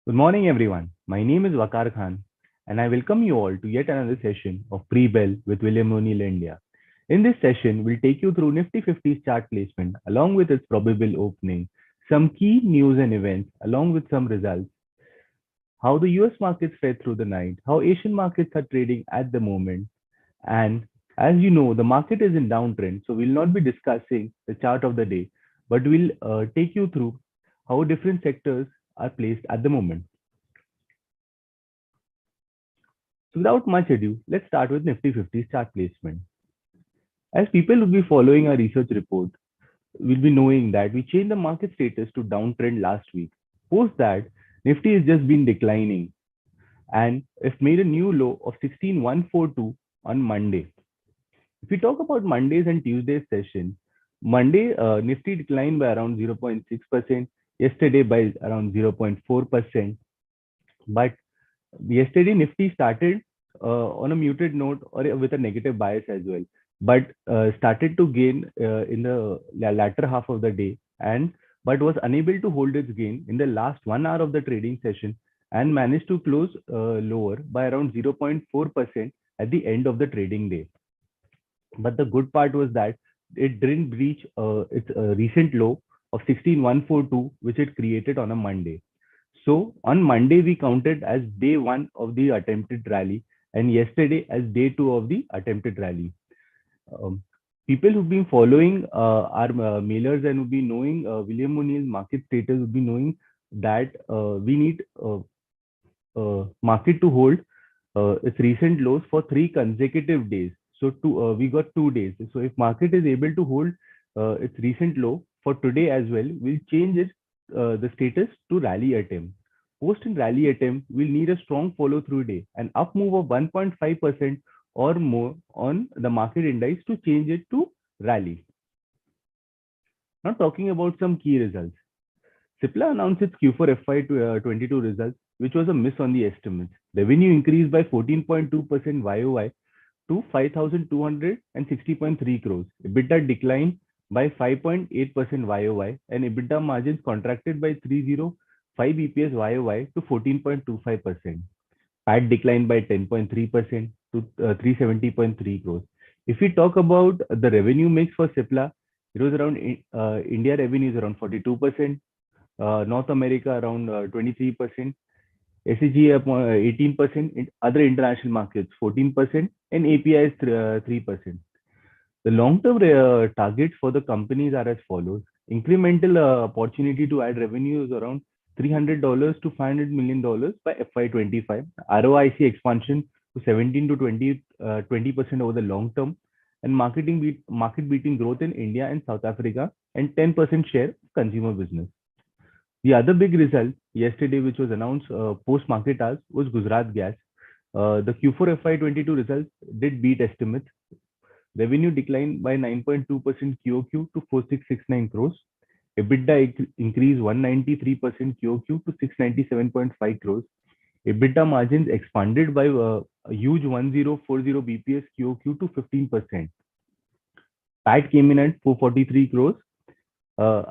Good morning, everyone. My name is Vaqar Khan, and I welcome you all to yet another session of Pre-Bell with William O'Neill India. In this session, we'll take you through Nifty 50's chart placement along with its probable opening, some key news and events along with some results, how the US markets fared through the night, how Asian markets are trading at the moment, and as you know, the market is in downtrend, so we'll not be discussing the chart of the day, but we'll take you through how different sectors are placed at the moment. So without much ado, let's start with Nifty 50's chart placement. As people will be following our research report, will be knowing that we changed the market status to downtrend last week. Post that, Nifty has just been declining and it made a new low of 16,142 on Monday. If we talk about Monday's and Tuesday's session, Monday Nifty declined by around 0.6%, yesterday by around 0.4%. But yesterday Nifty started on a muted note or with a negative bias as well, but started to gain in the latter half of the day, and but was unable to hold its gain in the last 1 hour of the trading session and managed to close lower by around 0.4% at the end of the trading day. But the good part was that it didn't breach its recent low of 16,142, which it created on a Monday. So on Monday, we counted as day one of the attempted rally, and yesterday as day two of the attempted rally. Um, People who've been following our mailers and who've been knowing William O'Neill's market status would be knowing that we need market to hold its recent lows for 3 consecutive days. So we got 2 days. So if market is able to hold its recent low for today as well, we'll change it the status to rally attempt. Post in rally attempt, we'll need a strong follow through day, an up move of 1.5% or more on the market index to change it to rally. Now talking about some key results. Cipla announced its Q4 FY22 results, which was a miss on the estimates. Revenue increased by 14.2% YOY to 5,260.3 crores. EBITDA declined by 5.8% YOY, and EBITDA margins contracted by 305 BPS YOY to 14.25%. PAT declined by 10.3% to 370.3 crores. If we talk about the revenue mix for Cipla, it was around India revenue is around 42%, North America around 23%, SGX 18%, other international markets 14%, and API is 3%. The long-term targets for the companies are as follows. Incremental opportunity to add revenue is around $300 to $500 million by FY25. ROIC expansion to 17 to 20% over the long term, and market beating growth in India and South Africa, and 10% share of consumer business. The other big result yesterday, which was announced post market hours, was Gujarat Gas. The Q4 FY22 results did beat estimates. Revenue declined by 9.2% QOQ to 4669 crores. EBITDA increased 193% QOQ to 697.5 crores. EBITDA margins expanded by a huge 1040 BPS QOQ to 15%. PAT came in at 443 crores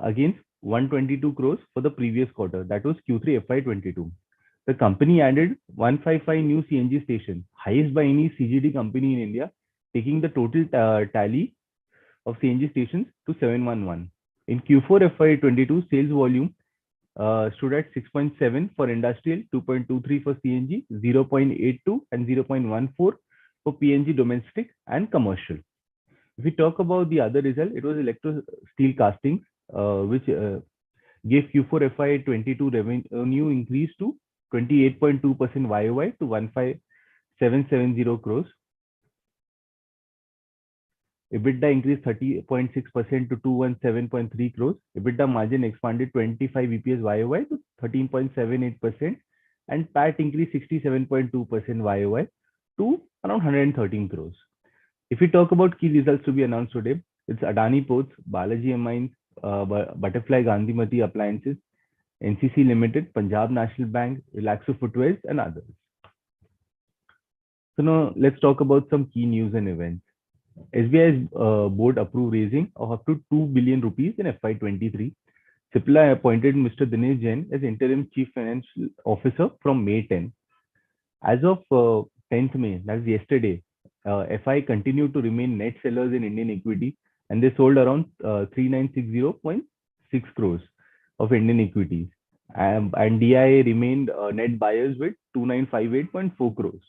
against 122 crores for the previous quarter, that was Q3 FY22. The company added 155 new CNG stations, highest by any CGD company in India, taking the total tally of CNG stations to 711. In Q4 FY22, sales volume stood at 6.7 for industrial, 2.23 for CNG, 0.82 and 0.14 for PNG domestic and commercial. If we talk about the other result, it was electro steel castings, which gave Q4 FY22 revenue increase to 28.2% YOY to 15,770 crores. EBITDA increased 30.6% to 217.3 crores. EBITDA margin expanded 25 BPS YOY to 13.78%, and PAT increased 67.2% YOY to around 113 crores. If we talk about key results to be announced today, it's Adani Ports, Balaji Mines, Butterfly Gandhimati Appliances, NCC Limited, Punjab National Bank, Relaxo Footwears, and others. So now let's talk about some key news and events. SBI's board approved raising of up to 2 billion rupees in FY23. Cipla appointed Mr. Dinesh Jain as interim chief financial officer from May 10. As of 10th May, that's yesterday, FI continued to remain net sellers in Indian equity, and they sold around 3960.6 crores of Indian equities. And DIA remained net buyers with 2958.4 crores.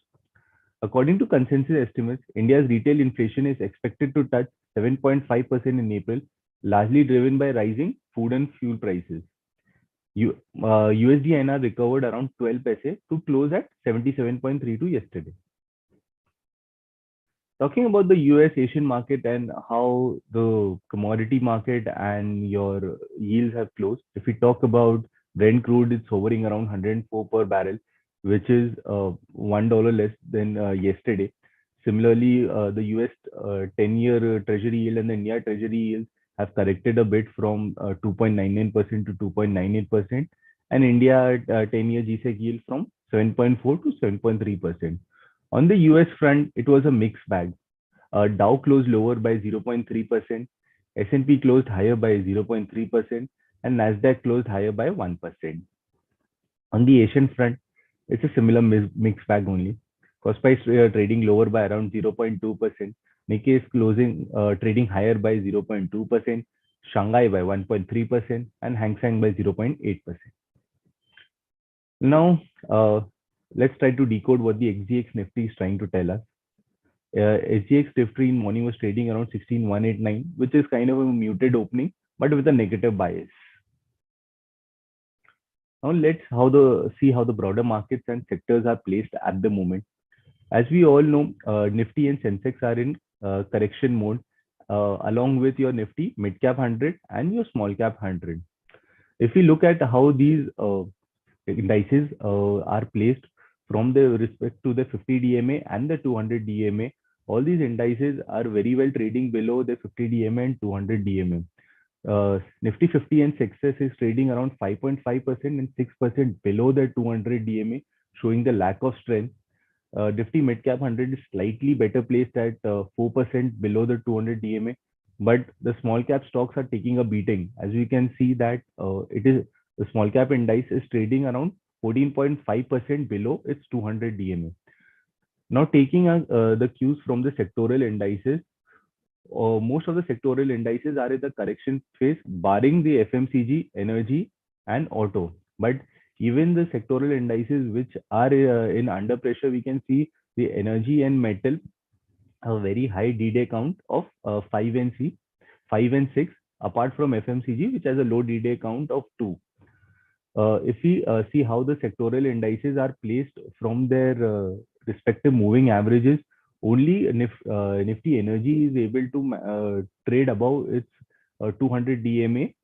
According to consensus estimates, India's retail inflation is expected to touch 7.5% in April, largely driven by rising food and fuel prices. USD INR recovered around 12 paise to close at 77.32 yesterday. Talking about the US Asian market and how the commodity market and your yields have closed. If we talk about Brent crude, it's hovering around 104 per barrel, which is $1 less than yesterday. Similarly, the US 10-year Treasury yield and the India Treasury yields have corrected a bit from 2.99% to 2.98%, and India 10-year GSEC yield from 7.4 to 7.3%. On the US front, it was a mixed bag. Dow closed lower by 0.3%, S&P closed higher by 0.3%, and Nasdaq closed higher by 1%. On the Asian front, it's a similar mixed bag only. Kospi is trading lower by around 0.2%. Nikkei is closing trading higher by 0.2%, Shanghai by 1.3%, and Hang Seng by 0.8%. Now, let's try to decode what the SGX Nifty is trying to tell us. SGX Nifty in morning was trading around 16,189, which is kind of a muted opening, but with a negative bias. Now let's see how the broader markets and sectors are placed at the moment. As we all know, Nifty and Sensex are in correction mode, along with your Nifty mid cap 100 and your small cap 100. If we look at how these indices are placed from the respect to the 50 DMA and the 200 DMA, all these indices are very well trading below the 50 DMA and 200 DMA. Nifty 50 and Sensex is trading around 5.5% and 6% below the 200 DMA, showing the lack of strength. Nifty mid cap 100 is slightly better placed at 4% below the 200 DMA, but the small cap stocks are taking a beating. As we can see that the small cap index is trading around 14.5% below its 200 DMA. Now taking the cues from the sectoral indices, most of the sectoral indices are in the correction phase, barring the FMCG, energy, and auto. But even the sectoral indices which are in under pressure, we can see the energy and metal have a very high D-Day count of 5 and 6, apart from FMCG, which has a low D-Day count of 2. If we see how the sectoral indices are placed from their respective moving averages, only Nifty Energy is able to trade above its 200 DMA,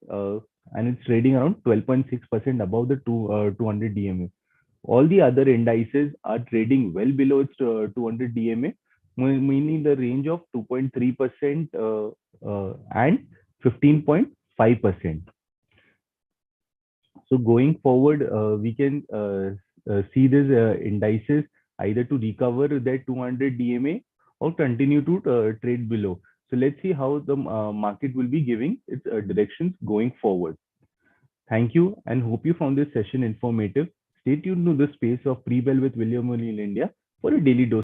and it's trading around 12.6% above the 200 DMA. All the other indices are trading well below its 200 DMA, meaning the range of 2.3% and 15.5%. So going forward, we can see these indices either to recover their 200 DMA or continue to trade below. So let's see how the market will be giving its directions going forward. Thank you and hope you found this session informative. Stay tuned to the space of Pre-Bell with William O'Neill India for a daily dose